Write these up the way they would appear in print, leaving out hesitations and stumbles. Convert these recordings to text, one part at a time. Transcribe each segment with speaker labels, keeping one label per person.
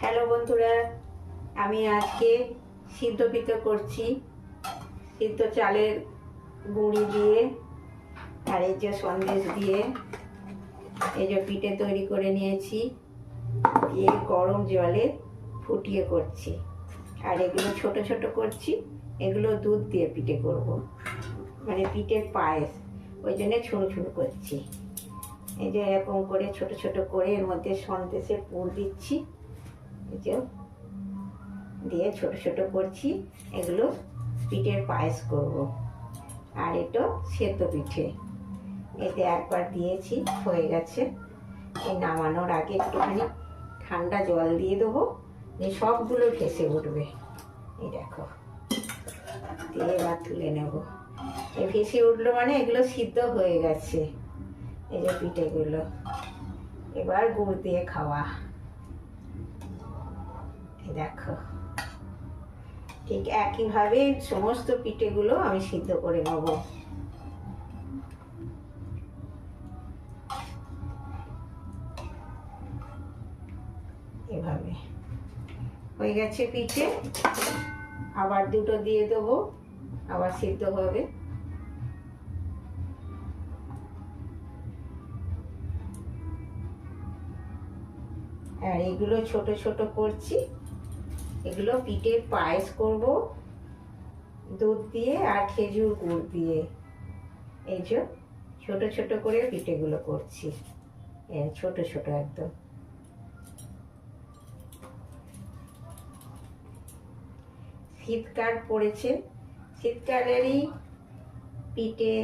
Speaker 1: Hello বন্ধুরা, আমি আজকে সিদ্ধ পিঠে করছি। সিদ্ধ চালের গুঁড়ি দিয়ে আর এই যে সন্দেশ দিয়ে এই যে পিঠে তৈরি করে নিয়েছি, দিয়ে গরম জলে ফুটিয়ে করছি। আর এগুলো ছোট ছোট করছি, এগুলো দুধ দিয়ে পিঠে করব, মানে পিঠের পায়েস, ওই জন্য ছোটো ছোটো করছি। এই যে এরকম করে ছোট ছোট করে এর মধ্যে সন্দেশের পুর দিচ্ছি, এই যে দিয়ে ছোট ছোট করছি। এগুলো পিঠের পায়েস করব। আর এটা সেদ্ধ পিঠে, এতে একবার দিয়েছি, হয়ে গেছে। এই নামানোর আগে একটুখানি ঠান্ডা জল দিয়ে দেবো, যে সবগুলো ভেসে উঠবে। এই দেখো, দিয়ে এবার তুলে নেব। এই ভেসে উঠলো মানে এগুলো সিদ্ধ হয়ে গেছে। এই যে পিঠেগুলো এবার গুড় দিয়ে খাওয়া। এই দেখো, ঠিক একইভাবে সমস্ত পিঠেগুলো আমি সিদ্ধ করে নেব। এভাবে হয়ে গেছে পিঠে, আবার দুটো দিয়ে দেবো, আবার সিদ্ধ হবে। আর এগুলো ছোট ছোট করছি, এগুলো পিঠের পায়েস করব দুধ দিয়ে আর খেজুর গুড় দিয়ে। এই যে ছোট ছোট করে পিঠেগুলো করছি, ছোট ছোট একদম। শীতকাল পড়েছে, শীতকালেরই পিঠে,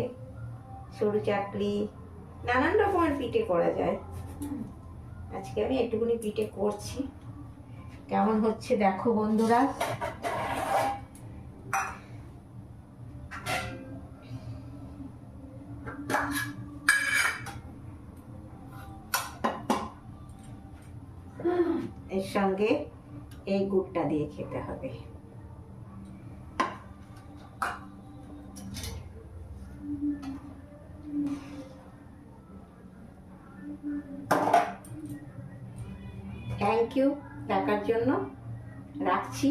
Speaker 1: সরু চাকলি, নানান রকমের পিঠে করা যায়। আজকে আমি একটুখানি পিঠে করছি, কেমন হচ্ছে দেখো বন্ধুরা। এর সঙ্গে এই গুড়টা দিয়ে খেতে হবে। থ্যাংক ইউ দেখার জন্য, রাখছি।